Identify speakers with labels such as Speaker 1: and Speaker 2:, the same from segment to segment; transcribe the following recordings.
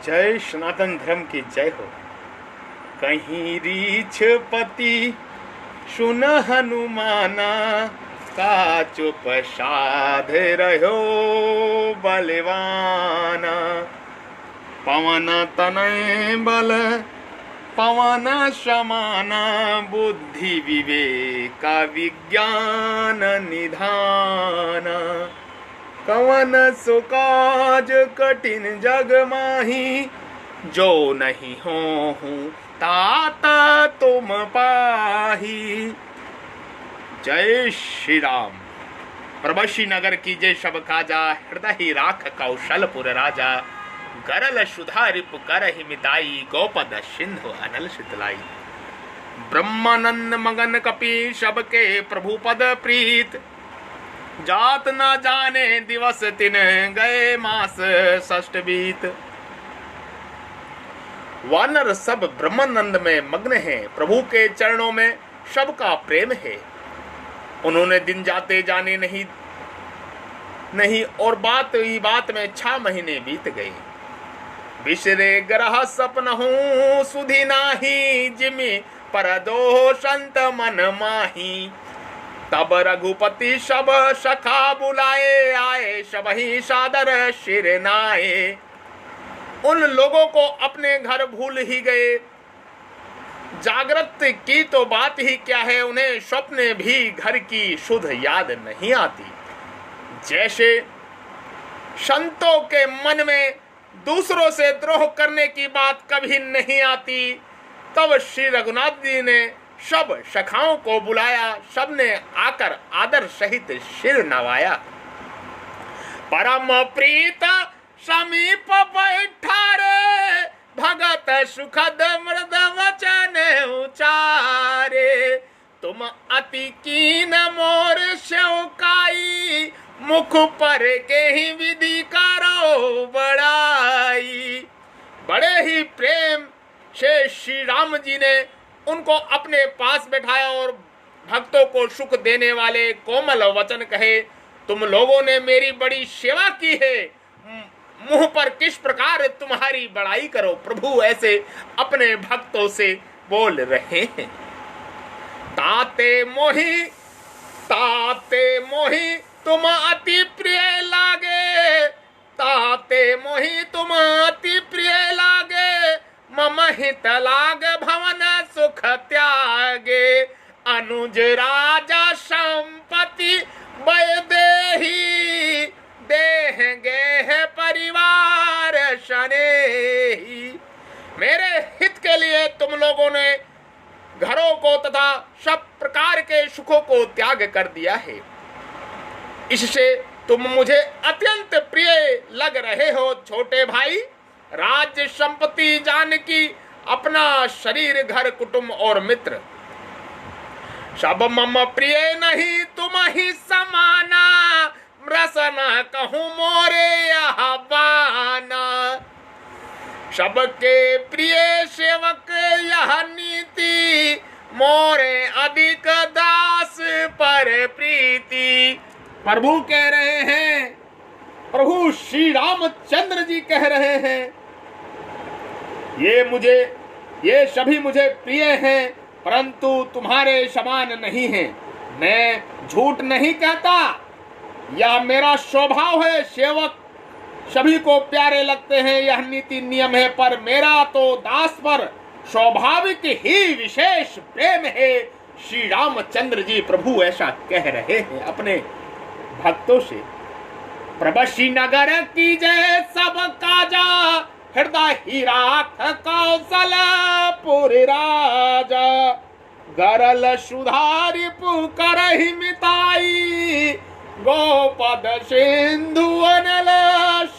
Speaker 1: जय सनातन धर्म की जय हो। कहीं रीछ पति सुन हनुमाना, का चुप साध रहो बलवाना। पवन तनय बल पवन समाना, बुद्धि विवेक विज्ञान निधाना। कवन सुकाज कठिन जग माही, जो नहीं हो तात तुम पाही। जय श्री राम। प्रभशी नगर की जय सब काजा, हृदय ही राख कौशलपुर राजा। गरल सुधा रिपु करहि मिताई, गोपद सिंधु अनल शीतलाई। ब्रह्मानंद मगन कपि सबके प्रभु पद प्रीत, जात न जाने दिवस दिन गए मास षष्ठ बीत। वानर सब ब्रह्मानंद में मग्न हैं, प्रभु के चरणों में सबका प्रेम है। उन्होंने दिन जाते जाने नहीं और बात ही बात में 6 महीने बीत गए। बिसरे ग्रह सपन हूँ सुधि नाही, जिमि पर दो संत मन माही। तब रघुपति सब सखा बुलाए, आए सब ही सादर सिर नाए। उन लोगों को अपने घर भूल ही गए, जागृत की तो बात ही क्या है, उन्हें स्वप्न भी घर की शुद्ध याद नहीं आती। जैसे संतों के मन में दूसरों से द्रोह करने की बात कभी नहीं आती, तब श्री रघुनाथ जी ने सब सखाओं को बुलाया। सबने आकर आदर सहित सिर नवाया। परम प्रीत समीप बैठारे, भगत सुखद मृद वचन उचारे। तुम अति कीन मोर सेवकाई, मुख पर के ही विधि करो बड़ाई। बड़े ही प्रेम से श्री राम जी ने उनको अपने पास बैठाया और भक्तों को सुख देने वाले कोमल वचन कहे। तुम लोगों ने मेरी बड़ी सेवा की है, मुंह पर किस प्रकार तुम्हारी बड़ाई करो। प्रभु ऐसे अपने भक्तों से बोल रहे हैं। ताते मोही तुम अति प्रिय लागे, ताते मोही तुम अति प्रिय लागे। मम हित लाग भवन सुख त्यागे, अनुज राजा संपत्ति बय देही। देहंगे है परिवार शनेही। मेरे हित के लिए तुम लोगों ने घरों को तथा सब प्रकार के सुखों को त्याग कर दिया है। इससे तुम मुझे अत्यंत प्रिय लग रहे हो छोटे भाई। राज्य संपत्ति जानकी, अपना शरीर घर कुटुंब और मित्र, सब मम प्रिय नहीं तुम ही समाना। रसना कहूँ मोरे यह बाना, सबके प्रिय सेवक यह नीति। मोरे अधिक दास पर प्रीति। प्रभु कह रहे हैं, प्रभु श्री रामचंद्र जी कह रहे हैं, ये सभी मुझे प्रिय हैं, परंतु तुम्हारे समान नहीं हैं। मैं झूठ नहीं कहता, यह मेरा स्वभाव है। सेवक सभी को प्यारे लगते हैं, यह नीति नियम है, पर मेरा तो दास पर स्वाभाविक ही विशेष प्रेम है। श्री रामचंद्र जी प्रभु ऐसा कह रहे हैं अपने भक्तों से। प्रभशी नगर की जय सब काजा, हृदय ही राख कौशलपुर राजा। गरल सुधा रिपु करहि मिताई, गोपद सिंधु अनल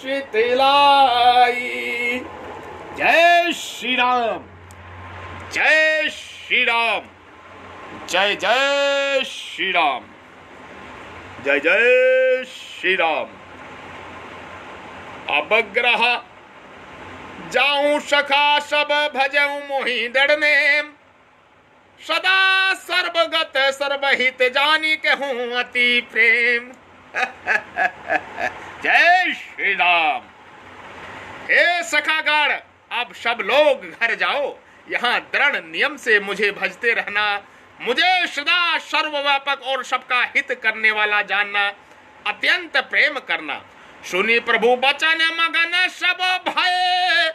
Speaker 1: शीतलाई। जय श्री राम, जय श्री राम, जय जय श्री राम, जय जय श्री राम। अब ग्रह जाऊं सखा सब भजऊं मोहि दृढ़। सदा सर्वगत सर्वहित जानी कहूं अति प्रेम। जय श्री राम। हे सखागण, अब सब लोग घर जाओ, यहाँ दृढ़ नियम से मुझे भजते रहना, मुझे सदा सर्वव्यापक और सबका हित करने वाला जानना, अत्यंत प्रेम करना। सुनी प्रभु बचन मगन सब भय,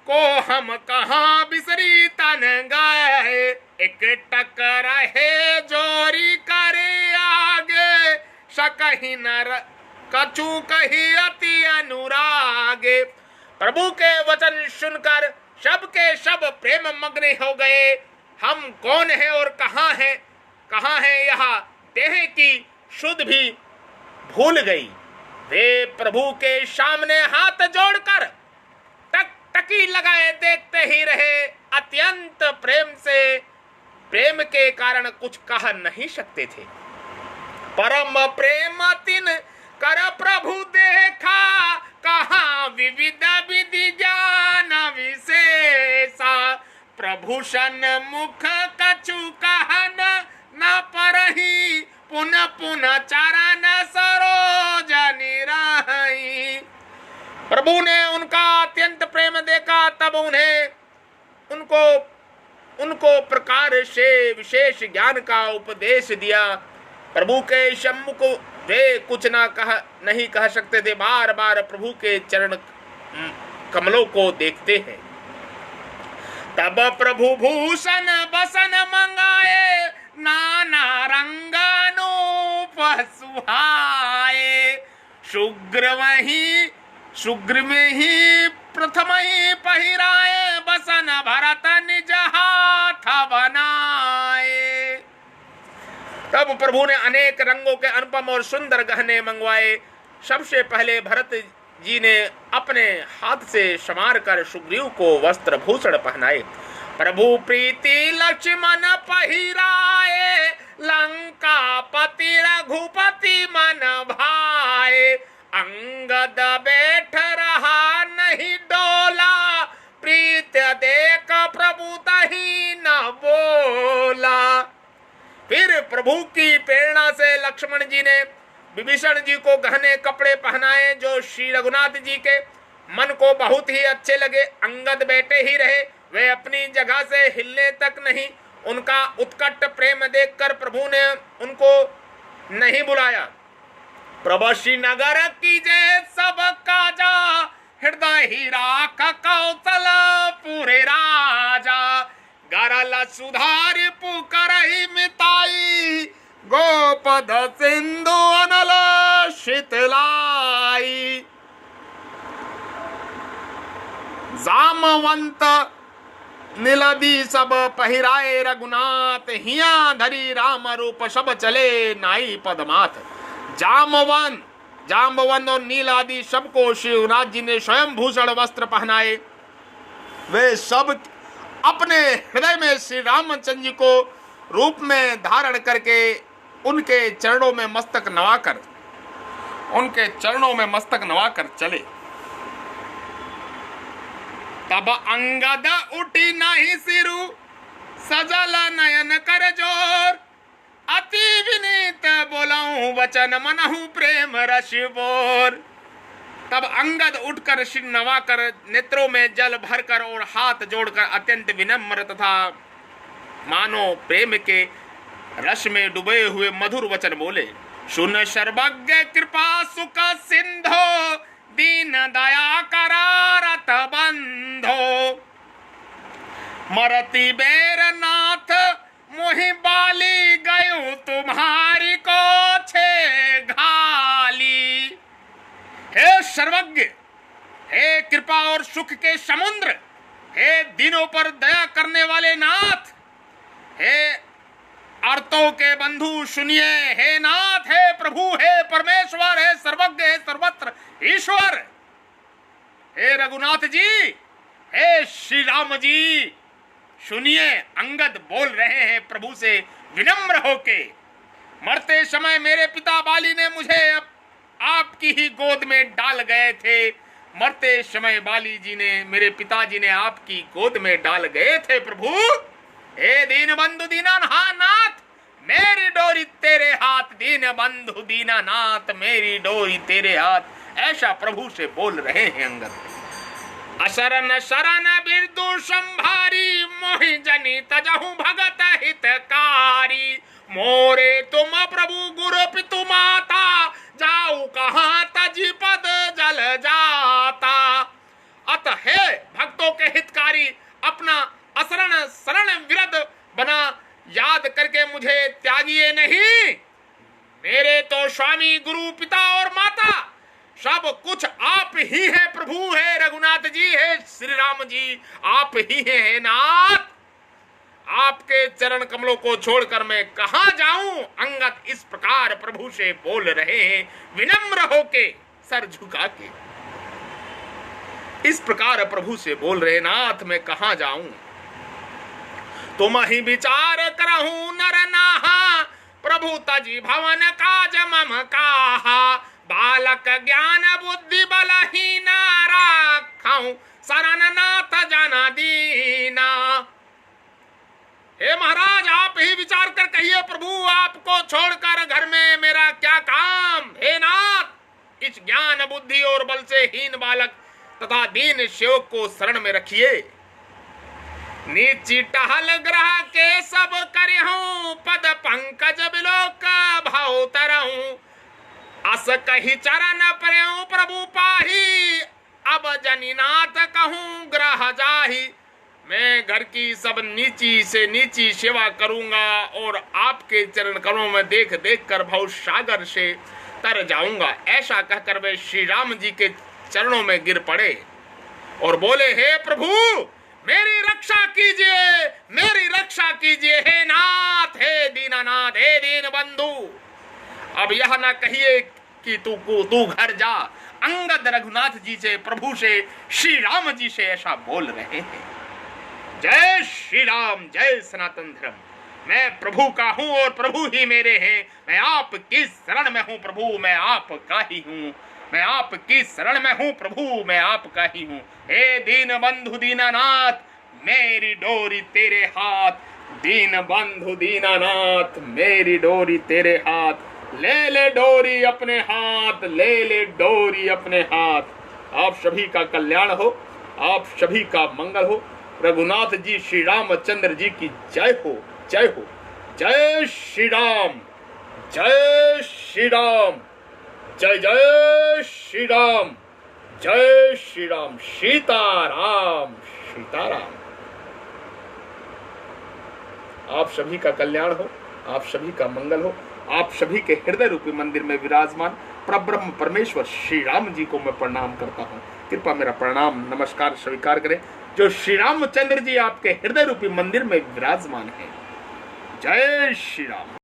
Speaker 1: को हम कहाँ बिसरी तन गए, एक टकर है जोरी करे आगे, सकही न कछु कही अति अनुरागे। प्रभु के वचन सुनकर सबके सब प्रेम मग्न हो गए। हम कौन है और कहाँ है यह देह की शुद्ध भी भूल गई। वे प्रभु के सामने हाथ जोड़कर टकी लगाए देखते ही रहे। अत्यंत प्रेम से, प्रेम के कारण कुछ कह नहीं सकते थे। परम प्रेम तिन कर प्रभु देखा, कहाँ विविध विधि ज्ञान विशेषा, प्रभु सन्मुख कछु कहन न परही, पुनः पुनः चरण सरोज निराही। प्रभु ने उनका अत्यंत प्रेम देखा, तब उनको प्रकार से विशेष ज्ञान का उपदेश दिया। प्रभु के सम्मुख वे कुछ नहीं कह सकते थे। बार बार प्रभु के चरण कमलों को देखते हैं। तब प्रभु भूषण बसन मंगाए, नाना रंगानूप सुहाए, शुग्र में ही प्रथम ही पहिराए, बसन भरत निज हाथ बनाए। तब प्रभु ने अनेक रंगों के अनुपम और सुंदर गहने मंगवाए। सबसे पहले भरत जी ने अपने हाथ से संवार कर सुग्रीव को वस्त्र भूषण पहनाए। प्रभु प्रीति लक्ष्मण पहिराए, लंकापति रघुपति मन भाए, अंगद बैठ रहा नहीं डोला, प्रीत देख प्रभु तही न बोला। फिर प्रभु की प्रेरणा से लक्ष्मण जी ने विभीषण जी को गहने कपड़े पहनाए, जो श्री रघुनाथ जी के मन को बहुत ही अच्छे लगे। अंगद बैठे ही रहे, वे अपनी जगह से हिलने तक नहीं। उनका उत्कट प्रेम देखकर प्रभु ने उनको नहीं बुलाया। प्रभु श्रीनगर की जय सब काजा, हृदय ही राख कौशल पूरे राजा, गरल सुधार पुकर ही मिताई, गोपद सिंधु अनल शीतलाई। जामवंत नीलदी सब पहिराए रघुनाथ, हिया धरी राम रूप सब चले नाई पदमाथ। जामवंत और नील आदि सबको शिवनाथ जी ने स्वयं भूषण वस्त्र पहनाए। वे सब अपने हृदय में श्री रामचंद्र जी को रूप में धारण करके उनके चरणों में मस्तक नवाकर चले। तब अंगद उठी नहीं सिरु, सजल नयन कर जोर, अति विनीत बोलाऊं वचन मनहु प्रेम रस बोर। तब अंगद उठकर सिर नवाकर, नेत्रों में जल भरकर और हाथ जोड़कर अत्यंत विनम्र तथा मानो प्रेम के रस में डूबे हुए मधुर वचन बोले। सुन सर्वज्ञ कृपा सुख सिंधो, दीन दया करारत बंधो, मरती बेर नाथ मोहि बाली, गयो तुम्हारी को छे घाली। हे सर्वज्ञ, हे कृपा और सुख के समुद्र, हे दीनों पर दया करने वाले नाथ, हे आर्तों के बंधु सुनिए। हे नाथ, हे प्रभु, हे परमेश्वर, हे सर्वज्ञ, हे सर्वत्र ईश्वर, हे रघुनाथ जी, हे श्री राम जी, सुनिए। अंगद बोल रहे हैं प्रभु से विनम्र होके। मरते समय मेरे पिता बाली ने मुझे आपकी ही गोद में डाल गए थे। मरते समय बाली जी ने, मेरे पिताजी ने आपकी गोद में डाल गए थे प्रभु। हे दीन बंधु दीनानाथ, मेरी डोरी तेरे हाथ, दीन बंधु दीनानाथ, मेरी डोरी तेरे हाथ। ऐसा प्रभु से बोल रहे हैं अंगद। असरन शरण बिरदु संभारी मोहि जनी तजहु भगत हितकारी। मोरे तुम प्रभु गुरु पितु माता जाऊ कहाँ तजी पद जल जाता। अतः हे भक्तों के हितकारी अपना असरण शरण विरद बना याद करके मुझे त्यागिए नहीं। मेरे तो स्वामी गुरु पिता और माता सब कुछ आप ही है। प्रभु है रघुनाथ जी है श्री राम जी आप ही है नाथ। आपके चरण कमलों को छोड़कर मैं कहां जाऊं। अंगद इस प्रकार प्रभु से बोल रहे हैं विनम्र होके सर झुका के। इस प्रकार प्रभु से बोल रहे नाथ मैं कहां जाऊं। तुम ही विचार करहूं नर नाहा प्रभु तजी भवन काज मम काहा। बालक ज्ञान बुद्धि बलहीन राखऊं शरण नाथ जना दीना। हे महाराज आप ही विचार कर कहिए प्रभु आपको छोड़कर घर में मेरा क्या काम। हे नाथ इस ज्ञान बुद्धि और बल से हीन बालक तथा दीन सेवक को शरण में रखिए। नीची टहल ग्रह के सब करहूं पद पंकज बिलोक भाव तरहूं। अस कही चरण परहूं प्रभु पाही अब जनीनाथ कहूं ग्रह जाही। मैं घर की सब नीची से नीची सेवा करूंगा और आपके चरण कमलों में देख देख कर भव सागर से तर जाऊंगा। ऐसा कहकर वे श्री राम जी के चरणों में गिर पड़े और बोले हे प्रभु मेरी रक्षा कीजिए मेरी रक्षा कीजिए। हे नाथ हे दीनानाथ हे दीन बंधु अब यह ना कहिए कि तू घर जा। अंगद रघुनाथ जी से प्रभु से श्री राम जी से ऐसा बोल रहे हैं। जय श्री राम जय सनातन धर्म। मैं प्रभु का हूं और प्रभु ही मेरे हैं। मैं आपकी शरण में हूं प्रभु मैं आपका ही हूं। मैं आपकी शरण में हूं प्रभु मैं आपका ही हूं। हे दीन बंधु दीनानाथ मेरी डोरी तेरे हाथ। दीन बंधु दीनानाथ मेरी डोरी तेरे हाथ। ले ले डोरी अपने हाथ ले ले डोरी अपने हाथ। आप सभी का कल्याण हो आप सभी का मंगल हो। रघुनाथ जी श्री रामचंद्र जी की जय हो जय हो। जय श्री राम जय श्री राम जय जय श्री राम जय श्री राम। सीताराम सीताराम। आप सभी का कल्याण हो आप सभी का मंगल हो। आप सभी के हृदय रूपी मंदिर में विराजमान परब्रह्म परमेश्वर श्री राम जी को मैं प्रणाम करता हूँ। कृपा मेरा प्रणाम नमस्कार स्वीकार करें जो श्री रामचंद्र जी आपके हृदय रूपी मंदिर में विराजमान है। जय श्री राम।